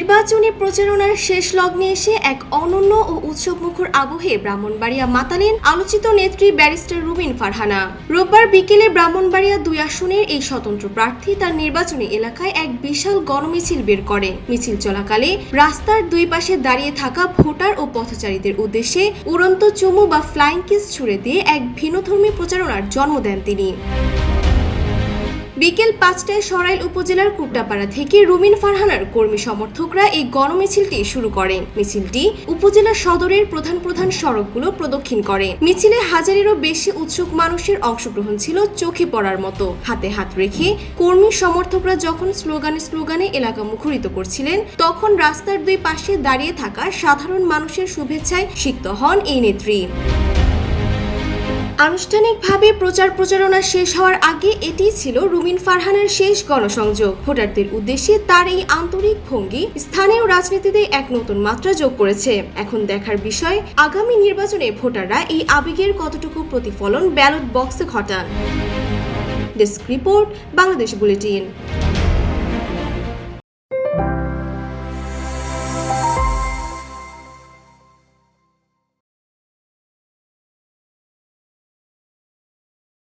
নির্বাচনী প্রচারণার শেষ লগ্নে এসে এক অনন্য ও উৎসবমুখর আবহে ব্রাহ্মণবাড়িয়া মাতালেন আলোচিত নেত্রী ব্যারিস্টার রুবিন ফারহানা। রোববার বিকেলে ব্রাহ্মণবাড়িয়া ২ আসনের এই স্বতন্ত্র প্রার্থী তার নির্বাচনী এলাকায় এক বিশাল গণমিছিল বের করে। মিছিল চলাকালে রাস্তার দুই পাশে দাঁড়িয়ে থাকা ভোটার ও পথচারীদের উদ্দেশ্যে উড়ন্ত চুমু বা ফ্লাইং কিস ছুড়ে দিয়ে এক ভিন্নধর্মী প্রচারণার জন্ম দেন তিনি। বিকেল ৫টায় সরাইল উপজেলার কুট্টাপাড়া থেকে রুবিন ফারহানার কর্মী সমর্থকরা এই গণমিছিলটি শুরু করেন। মিছিলটি উপজেলা সদরের প্রধান সড়কগুলো প্রদক্ষিণ করে। মিছিলে হাজারেরও বেশি উৎসুক মানুষের অংশগ্রহণ ছিল চোখে পড়ার মতো। হাতে হাত রেখে কর্মী সমর্থকরা যখন স্লোগানে এলাকা মুখরিত করছিলেন, তখন রাস্তার দুই পাশে দাঁড়িয়ে থাকা সাধারণ মানুষের শুভেচ্ছায় সিক্ত হন এই নেত্রী। আনুষ্ঠানিকভাবে প্রচারণা শেষ হওয়ার আগে এটি ছিল রুবিন ফারহানার শেষ গণসংযোগ। ভোটারদের উদ্দেশ্যে তার এই আন্তরিক ভঙ্গি স্থানীয় রাজনীতিতে এক নতুন মাত্রা যোগ করেছে। এখন দেখার বিষয়, আগামী নির্বাচনে ভোটাররা এই আবেগের কতটুকু প্রতিফলন ব্যালট বক্সে ঘটান। Desk report, Bangladesh bulletin.